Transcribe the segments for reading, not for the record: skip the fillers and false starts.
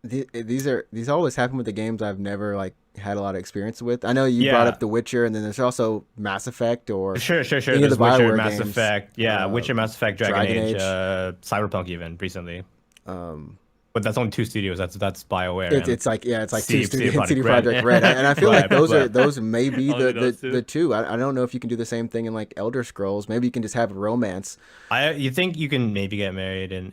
these always happen with the games I've never like had a lot of experience with. I know you brought up The Witcher, and then there's also Mass Effect or Sure. any of the There's Witcher, Bioware Mass games. Effect. Yeah, Witcher, Mass Effect, Dragon Dragon Age, Age. Cyberpunk even recently. Um, But that's only two studios. That's BioWare It's and it's like it's like two CD studio CD Projekt Red. Project Red, and I feel like those may be Only the those two. the two. I don't know if you can do the same thing in like Elder Scrolls. Maybe you can just have romance. You think you can maybe get married in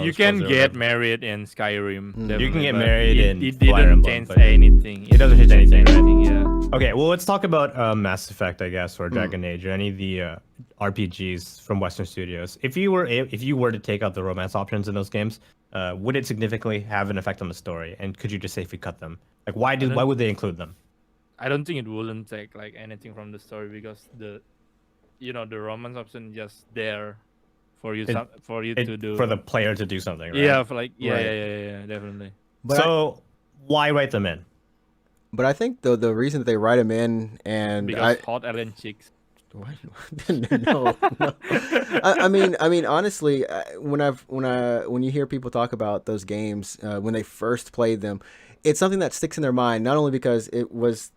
You can get married in Skyrim. You can get but married in it Fire didn't Emblem, change but anything. it doesn't change anything, right? Yeah. Okay, well let's talk about Mass Effect, I guess, or Dragon Age, or any of the RPGs from Western studios. If you were to take out the romance options in those games, would it significantly have an effect on the story? And could you just safely cut them? Like, why would they include them? I don't think it wouldn't take like anything from the story because the romance option is just there for you to do for the player to do something, right? Yeah, for like Right. yeah, definitely. But why write them in? But I think the reason that they write them in and Because hot alien chicks. What? No. I mean, honestly, when you hear people talk about those games when they first played them, it's something that sticks in their mind. Not only because it was,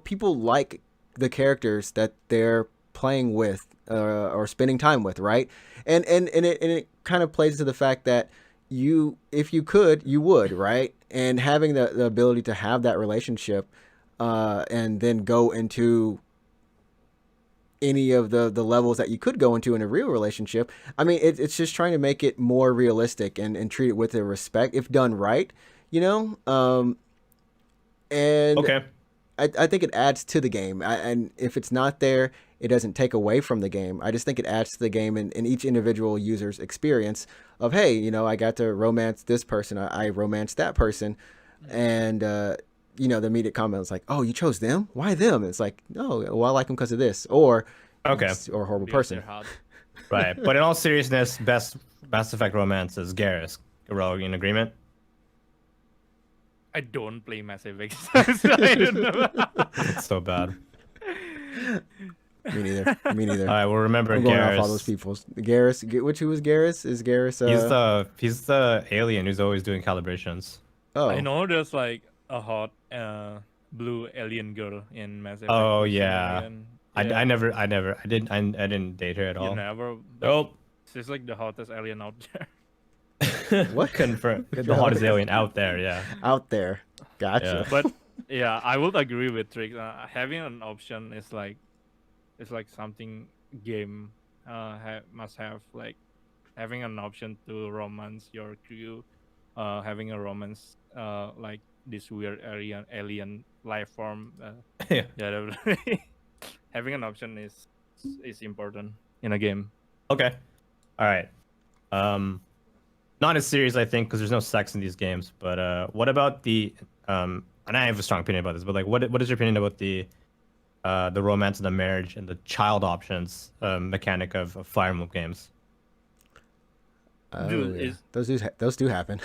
people like the characters that they're playing with or spending time with, right? And it kind of plays to the fact that if you could, you would, right? And having the ability to have that relationship and then go into any of the levels that you could go into in a real relationship. I mean, it's just trying to make it more realistic and treat it with a respect if done right, and Okay. I think it adds to the game. And if it's not there, it doesn't take away from the game. I just think it adds to the game in each individual user's experience of, hey, I got to romance this person. I romanced that person. And, the immediate comment was like, oh, you chose them? Why them? It's like, no, well, I like them because of this. Or, Okay. or a horrible person. Right. But in all seriousness, best Mass Effect romance is Garrus. Are we in agreement? I don't play Mass Effect. So I don't know. It's so bad. Me neither. All right, well, remember I'm going Garrus. off all those people. Garrus, who is Garrus? Is Garrus? He's the alien who's always doing calibrations. Oh, I know there's like a hot blue alien girl in Mass Effect. Oh yeah. Yeah. I didn't date her at all. You never. Nope. She's like the hottest alien out there. What? Confirm. The hottest alien out there, yeah. Out there. Gotcha. Yeah. But yeah, I would agree with Trick. Having an option is like, it's like something game must have, like having an option to romance your crew, having a romance like this weird alien life form. Yeah. Definitely. Having an option is important in a game. Okay. All right. Not as serious, I think, because there's no sex in these games. But what about the and I have a strong opinion about this, but like, what is your opinion about the romance and the marriage and the child options mechanic of Fire Emblem games? Dude, yeah. Those do happen.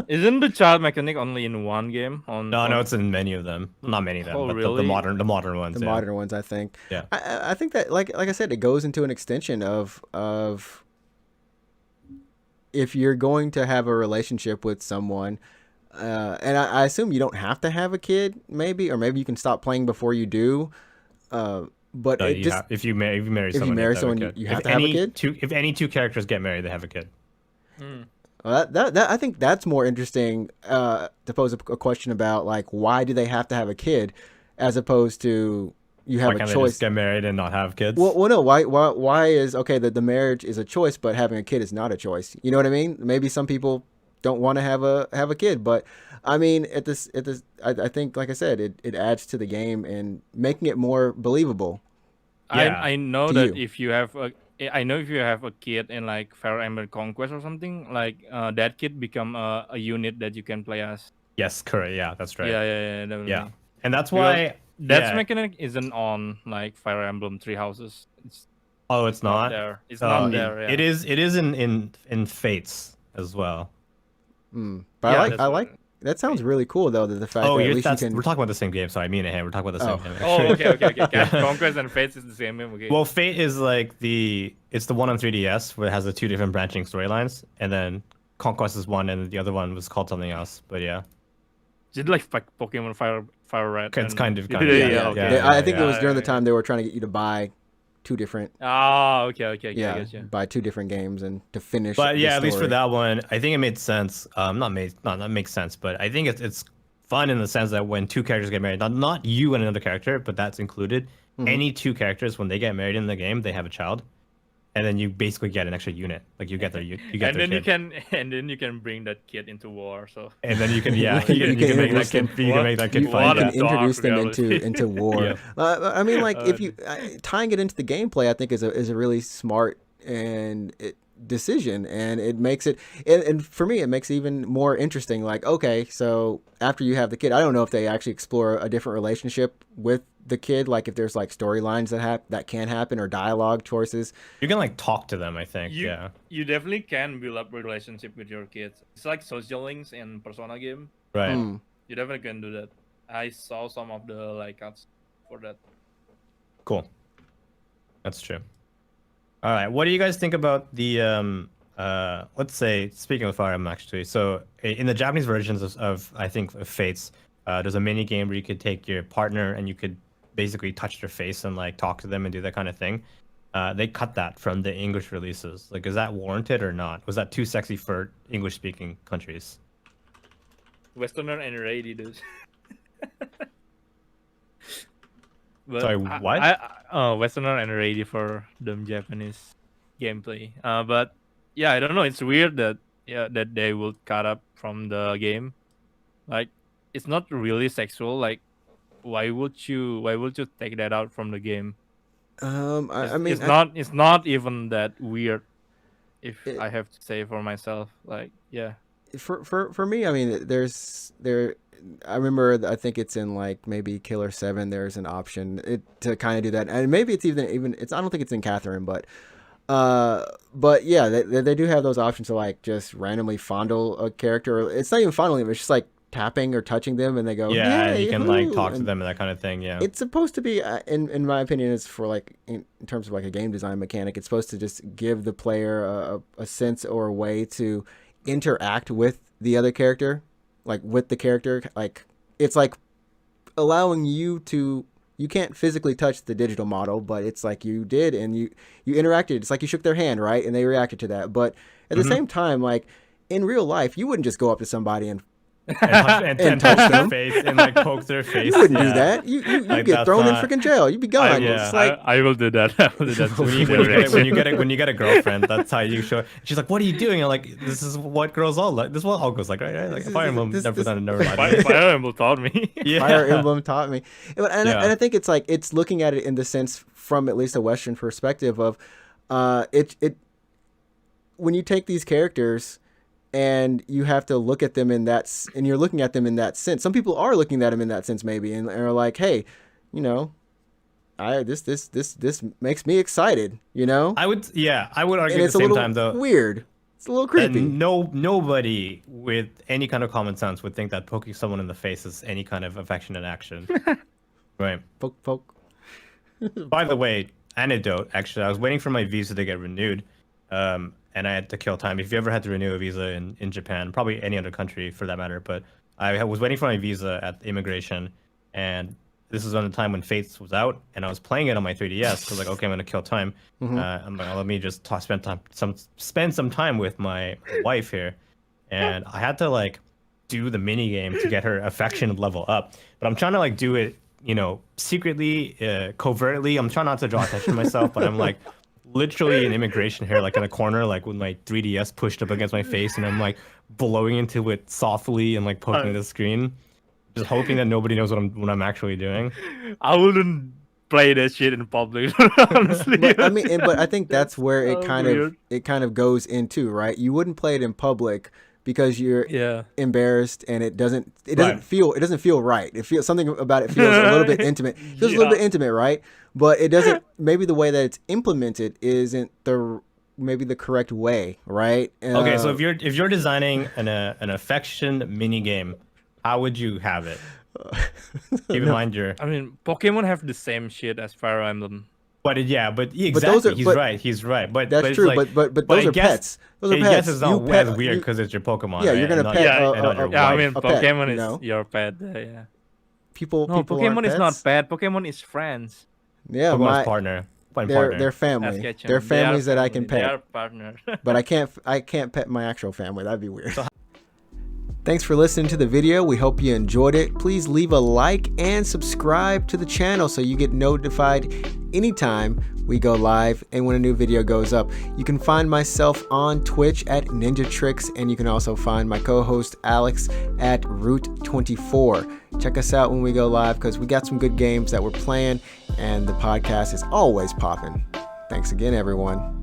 Isn't the child mechanic only in one game? No, it's in many of them. Well, not many of them, Oh, but really? the modern ones. The yeah. modern ones, I think. Yeah. I think that like I said, it goes into an extension of if you're going to have a relationship with someone, and I assume you don't have to have a kid, maybe, or maybe you can stop playing before you do. But No, if you marry someone, you have to have a kid. If any two characters get married, they have a kid. That I think that's more interesting to pose a question about, like, why do they have to have a kid, as opposed to you have Why can't a they choice. just get married and not have kids? Well, no. Why is okay that the marriage is a choice, but having a kid is not a choice? You know what I mean? Maybe some people don't want to have a kid, but I mean, I think, like I said, it adds to the game and making it more believable. Yeah. I know To that you. if you have a kid in like Fire Emblem Conquest or something, like that kid become a unit that you can play as. Yes, correct. Yeah, that's right. Yeah, definitely. Yeah. And that's why That mechanic isn't on like Fire Emblem Three Houses. It's Oh, it's not there. It's not there. Yeah. It is in Fates as well. But Yeah, I like that sounds really cool though. That the fact that at least you can. we're talking about the same game. Sorry, me and Ham, we're talking about the same game. Oh, okay. Conquest and Fates is the same game. Okay. Well, Fate is like it's the one on 3DS where it has the two different branching storylines, and then Conquest is one, and the other one was called something else. But yeah, Is it like Pokemon Fire Red? it's and- kind of yeah, yeah. okay. I think it was yeah, during the yeah. time they were trying to get you to buy two different, Ah, okay, I yeah, guess, yeah. buy two different games and to finish. But the yeah, at least for story. that one, I think it made sense. Not makes sense, but I think it's fun in the sense that when two characters get married, not you and another character, but that's included. Any two characters when they get married in the game, they have a child, and then you basically get an extra unit. Like you get their you get And their then kid. you can bring that kid into war. So And then you can You you can can make that introduce them- kid you can make that kid you, fight. you What can a Yeah. introduce dark them reality. into war. Yeah. I mean, like if you tying it into the gameplay, I think is a really smart and decision, and it makes it and for me it makes it even more interesting. Like, okay, so after you have the kid, I don't know if they actually explore a different relationship with the kid, like if there's like storylines that can happen or dialogue choices. You can like talk to them, I think. you Yeah. you definitely can build up a relationship with your kids. It's like social links in Persona game. Right. You definitely can do that. I saw some of the like cuts for that. Cool. That's true. All right. What do you guys think about the let's say, speaking of Fire Emblem actually, so in the Japanese versions of I think of Fates, there's a mini game where you could take your partner and you could basically touch their face and like talk to them and do that kind of thing. They cut that from the English releases. Like, is that warranted or not? Was that too sexy for English speaking countries? Westerner and ready, dude. But Sorry, what? Westerner and ready for the Japanese gameplay. But yeah, I don't know. It's weird that that they will cut up from the game. Like, it's not really sexual. Like, why would you take that out from the game? I mean, It's not even that weird. If I have to say for myself, like, yeah. for me, I mean, I remember, I think it's in like maybe Killer 7, there's an option to kind of do that, and maybe it's even it's, I don't think it's in Catherine, but yeah, they do have those options to like just randomly fondle a character. It's not even fondling, it's just like tapping or touching them, and they go, Yeah, and "Hey, you can like hoo," talk to and them and that kind of thing. Yeah. it's supposed to be, in my opinion, it's for like in terms of like a game design mechanic, it's supposed to just give the player a sense or a way to interact with the other character, like with the character. Like, it's like allowing you can't physically touch the digital model, but it's like you did, and you interacted. It's like you shook their hand, right, and they reacted to that. But at the same time, like in real life, you wouldn't just go up to somebody and and touch touch their them. face and like poke their face. you wouldn't do Yeah. that. You Like, get that's thrown in not- freaking jail. You'd be gone. yeah. It's like, I will do that. I will do that. When you get a girlfriend, that's how you show. She's like, "What are you doing?" I'm like, "This is what girls all like. This is what all girls like, right? Like Fire Emblem never lied to me." Fire Emblem taught me. Yeah. Fire Emblem taught me. And Yeah. I think it's like, it's looking at it in the sense from at least a Western perspective of it when you take these characters and you have to look at them and you're looking at them in that sense. Some people are looking at them in that sense maybe, and are like, hey, you know, this makes me excited, you know? I would argue And at it's the a same little time though. weird. It's a little creepy. And nobody with any kind of common sense would think that poking someone in the face is any kind of affectionate action. Right. Poke. By the way, anecdote, actually, I was waiting for my visa to get renewed, and I had to kill time. If you ever had to renew a visa in Japan, probably any other country for that matter, but I was waiting for my visa at immigration, and this was on the time when Fates was out, and I was playing it on my 3DS, because like, okay, I'm going to kill time. I'm like, let me just spend some time with my wife here, and I had to like do the mini game to get her affection level up, but I'm trying to like do it, you know, secretly, covertly. I'm trying not to draw attention to myself, but I'm like literally in immigration here, like in a corner, like with my 3DS pushed up against my face, and I'm like blowing into it softly and like poking the screen, just hoping that nobody knows what I'm actually doing. I wouldn't play that shit in public, honestly. But I mean, but I think that's where it so kind weird. of goes into, right? You wouldn't play it in public because you're Yeah. embarrassed, and it doesn't Right. feel right. It feels, something about it feels a little bit intimate. It feels a little bit intimate, right? But it doesn't. Maybe the way that it's implemented isn't maybe the correct way, right? Okay, so if you're designing an affection mini game, how would you have it? Keep in mind your I mean, Pokemon have the same shit as Fire Emblem. But exactly, those are- he's but- right. He's right. But That's it's true, like, but those I are guess- pets. Those are I pets. guess it's not You pet- as weird you- because it's your Pokemon. Yeah, right? you're gonna And not pet your- a- and not your a- Yeah, I wife. mean, a pet, Pokemon you is know? your pet. Yeah. people. No, People aren't Pokemon is not pets. pet. Pokemon is friends. Yeah, Pokemon's partner. Playing they're partner. family. Ask They're Ketchum. They are families that I can family. They pet, are partner. but I can't pet my actual family. That'd be weird. Thanks for listening to the video. We hope you enjoyed it. Please leave a like and subscribe to the channel so you get notified anytime we go live and when a new video goes up. You can find myself on Twitch at Ninja Tricks, and you can also find my co-host Alex at Root24. Check us out when we go live because we got some good games that we're playing, and the podcast is always popping. Thanks again, everyone.